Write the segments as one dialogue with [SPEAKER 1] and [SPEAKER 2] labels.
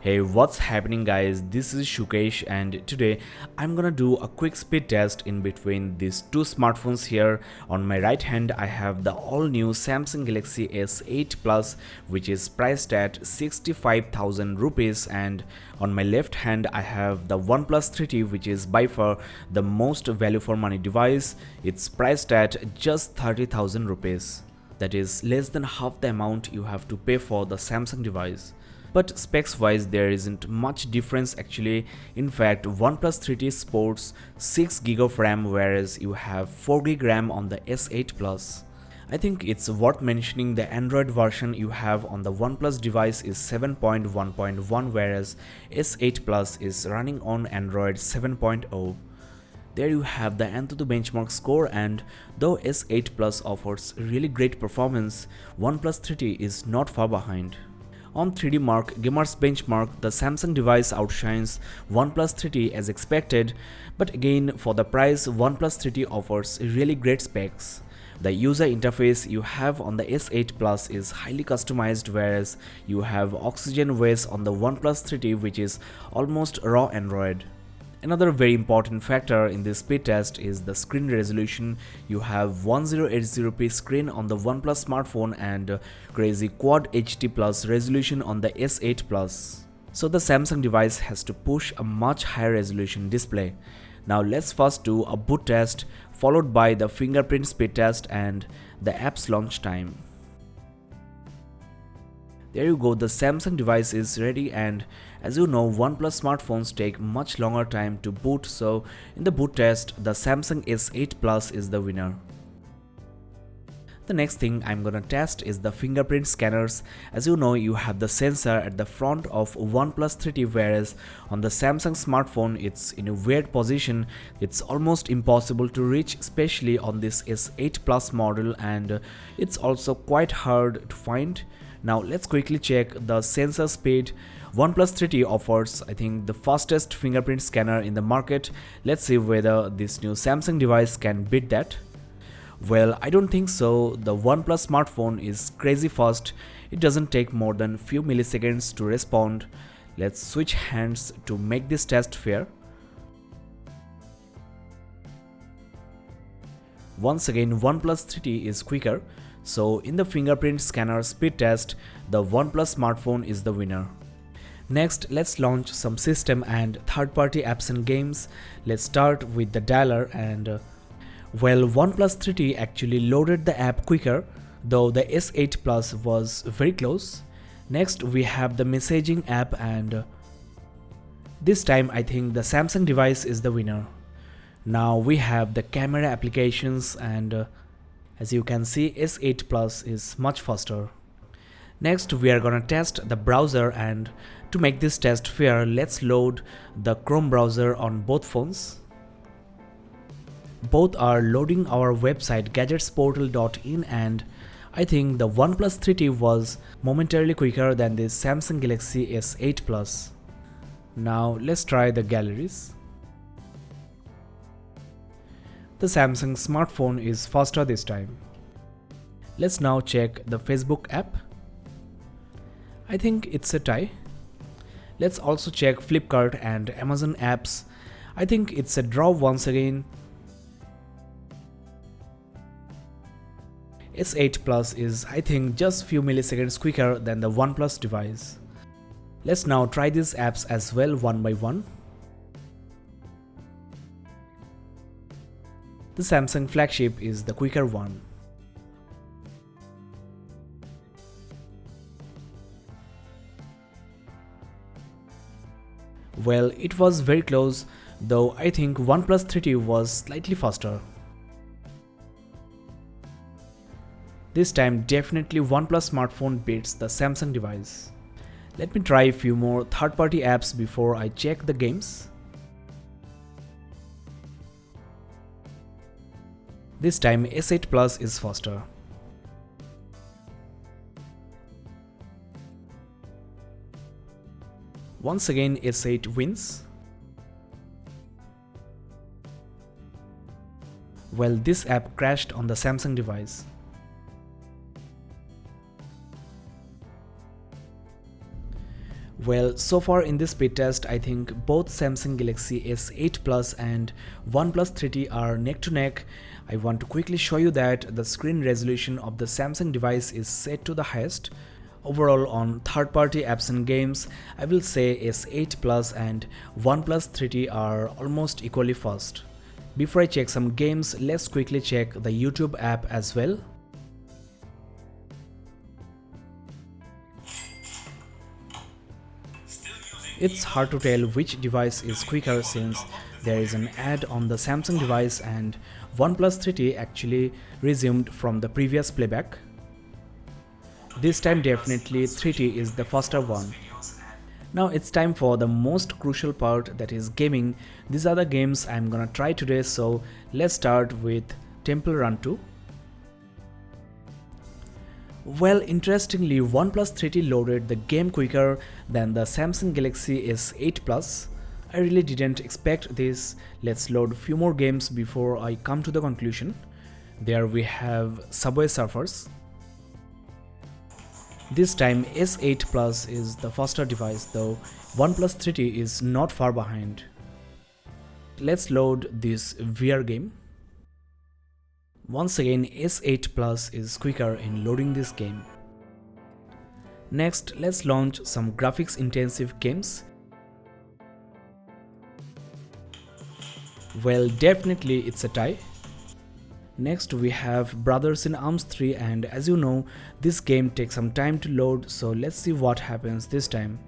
[SPEAKER 1] Hey, what's happening guys? This is Shukesh and today I'm gonna do a quick speed test in between these two smartphones here. On my right hand I have the all new Samsung Galaxy S8 Plus, which is priced at 65,000 rupees, and on my left hand I have the OnePlus 3T, which is by far the most value for money device. It's priced at just 30,000 rupees. That is less than half the amount you have to pay for the Samsung device. But specs wise there isn't much difference actually. In fact, OnePlus 3T sports 6GB of RAM, whereas you have 4GB RAM on the S8 Plus. I think it's worth mentioning the Android version you have on the OnePlus device is 7.1.1, whereas S8 Plus is running on Android 7.0. There you have the Antutu benchmark score, and though S8 Plus offers really great performance, OnePlus 3T is not far behind. On 3D Mark Gamers benchmark, the Samsung device outshines OnePlus 3T as expected, but again for the price OnePlus 3T offers really great specs. The user interface you have on the S8 Plus is highly customized, whereas you have Oxygen OS on the OnePlus 3T, which is almost raw Android. Another very important factor in this speed test is the screen resolution. You have 1080p screen on the OnePlus smartphone and crazy Quad HD Plus resolution on the S8 Plus. So the Samsung device has to push a much higher resolution display. Now let's first do a boot test, followed by the fingerprint speed test and the app's launch time. There you go, the Samsung device is ready, and as you know, OnePlus smartphones take much longer time to boot, so in the boot test, the Samsung S8 Plus is the winner. The next thing I'm gonna test is the fingerprint scanners. As you know, you have the sensor at the front of OnePlus 3T, whereas on the Samsung smartphone it's in a weird position. It's almost impossible to reach, especially on this S8 Plus model, and it's also quite hard to find. Now let's quickly check the sensor speed. OnePlus 3T offers, I think, the fastest fingerprint scanner in the market. Let's see whether this new Samsung device can beat that. Well, I don't think so. The OnePlus smartphone is crazy fast. It doesn't take more than few milliseconds to respond. Let's switch hands to make this test fair. Once again, OnePlus 3T is quicker. So in the fingerprint scanner speed test, the OnePlus smartphone is the winner. Next, let's launch some system and third-party apps and games. Let's start with the dialer, and well, OnePlus 3T actually loaded the app quicker, though the S8 Plus was very close. Next, we have the messaging app, and this time I think the Samsung device is the winner. Now we have the camera applications, and as you can see, S8 Plus is much faster. Next, we are gonna test the browser, and to make this test fair, let's load the Chrome browser on both phones. Both are loading our website gadgetsportal.in, and I think the OnePlus 3T was momentarily quicker than the Samsung Galaxy S8 Plus. Now let's try the galleries. The Samsung smartphone is faster this time. Let's now check the Facebook app. I think it's a tie. Let's also check Flipkart and Amazon apps. I think it's a draw once again. S8 Plus is, I think, just few milliseconds quicker than the OnePlus device. Let's now try these apps as well one by one. The Samsung flagship is the quicker one. Well, it was very close, though I think OnePlus 3T was slightly faster. This time definitely OnePlus smartphone beats the Samsung device. Let me try a few more third-party apps before I check the games. This time S8 Plus is faster. Once again S8 wins. Well, this app crashed on the Samsung device. Well, so far in this speed test, I think both Samsung Galaxy S8 Plus and OnePlus 3T are neck to neck. I want to quickly show you that the screen resolution of the Samsung device is set to the highest. Overall, on third-party apps and games, I will say S8 Plus and OnePlus 3T are almost equally fast. Before I check some games, let's quickly check the YouTube app as well. It's hard to tell which device is quicker since there is an ad on the Samsung device and OnePlus 3T actually resumed from the previous playback. This time definitely 3T is the faster one. Now it's time for the most crucial part, that is gaming. These are the games I'm gonna try today, so let's start with Temple Run 2. Well, interestingly, OnePlus 3T loaded the game quicker than the Samsung Galaxy S8 Plus. I really didn't expect this. Let's load few more games before I come to the conclusion. There we have Subway Surfers. This time S8 Plus is the faster device, though OnePlus 3T is not far behind. Let's load this VR game. Once again, S8 Plus is quicker in loading this game. Next, let's launch some graphics intensive games. Well, definitely it's a tie. Next we have Brothers in Arms 3, and as you know, this game takes some time to load, so let's see what happens this time.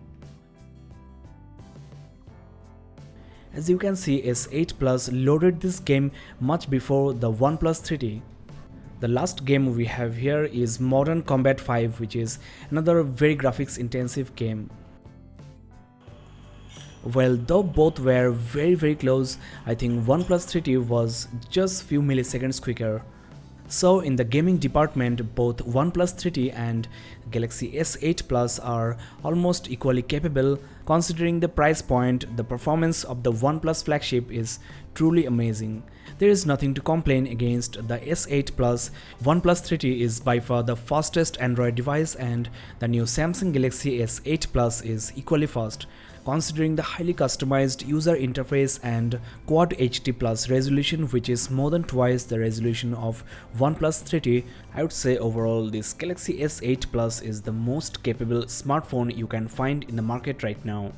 [SPEAKER 1] As you can see, S8 Plus loaded this game much before the OnePlus 3T. The last game we have here is Modern Combat 5, which is another very graphics intensive game. Well, though both were very close, I think OnePlus 3T was just few milliseconds quicker. So in the gaming department, both OnePlus 3T and Galaxy S8 Plus are almost equally capable. Considering the price point, the performance of the OnePlus flagship is truly amazing. There is nothing to complain against the S8 Plus. OnePlus 3T is by far the fastest Android device, and the new Samsung Galaxy S8 Plus is equally fast. Considering the highly customized user interface and Quad HD Plus resolution, which is more than twice the resolution of OnePlus 3T, I would say overall this Galaxy S8 Plus is the most capable smartphone you can find in the market right now.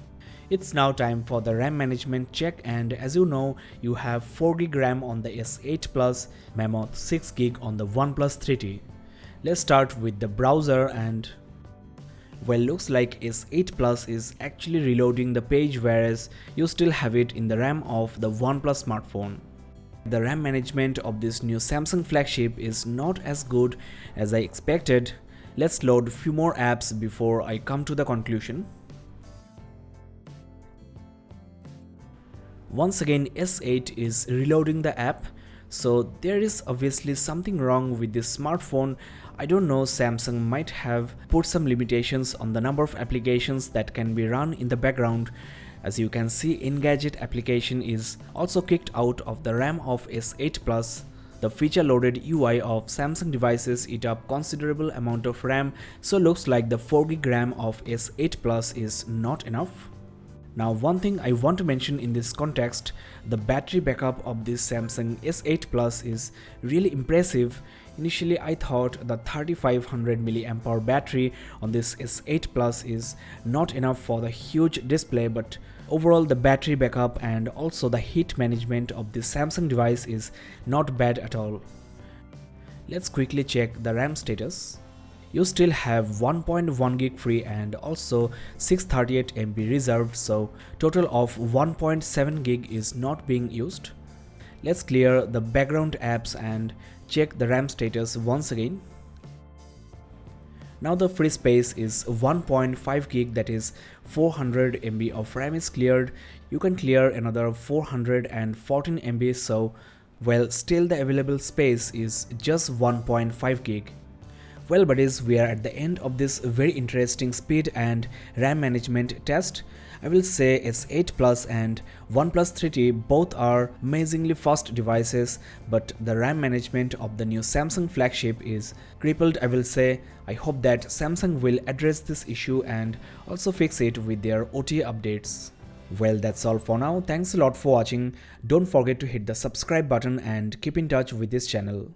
[SPEAKER 1] It's now time for the RAM management check, and as you know, you have 4GB RAM on the S8 Plus, Mammoth 6GB on the OnePlus 3T. Let's start with the browser, and well, looks like S8 Plus is actually reloading the page, whereas you still have it in the RAM of the OnePlus smartphone. The RAM management of this new Samsung flagship is not as good as I expected. Let's load few more apps before I come to the conclusion. Once again, S8 is reloading the app, so there is obviously something wrong with this smartphone. I don't know, Samsung might have put some limitations on the number of applications that can be run in the background. As you can see, Engadget application is also kicked out of the RAM of S8 Plus. The feature loaded UI of Samsung devices eat up considerable amount of RAM, so looks like the 4GB RAM of S8 Plus is not enough. Now, one thing I want to mention in this context, the battery backup of this Samsung S8 Plus is really impressive. Initially, I thought the 3500 mAh battery on this S8 Plus is not enough for the huge display, but overall the battery backup and also the heat management of this Samsung device is not bad at all. Let's quickly check the RAM status. You still have 1.1GB free and also 638MB reserved, so total of 1.7GB is not being used. Let's clear the background apps and check the RAM status once again. Now the free space is 1.5GB, that is 400MB of RAM is cleared. You can clear another 414MB, so well, still the available space is just 1.5GB. Well buddies, we are at the end of this very interesting speed and RAM management test. I will say S8 Plus and OnePlus 3T both are amazingly fast devices, but the RAM management of the new Samsung flagship is crippled, I will say. I hope that Samsung will address this issue and also fix it with their OTA updates. Well, that's all for now. Thanks a lot for watching. Don't forget to hit the subscribe button and keep in touch with this channel.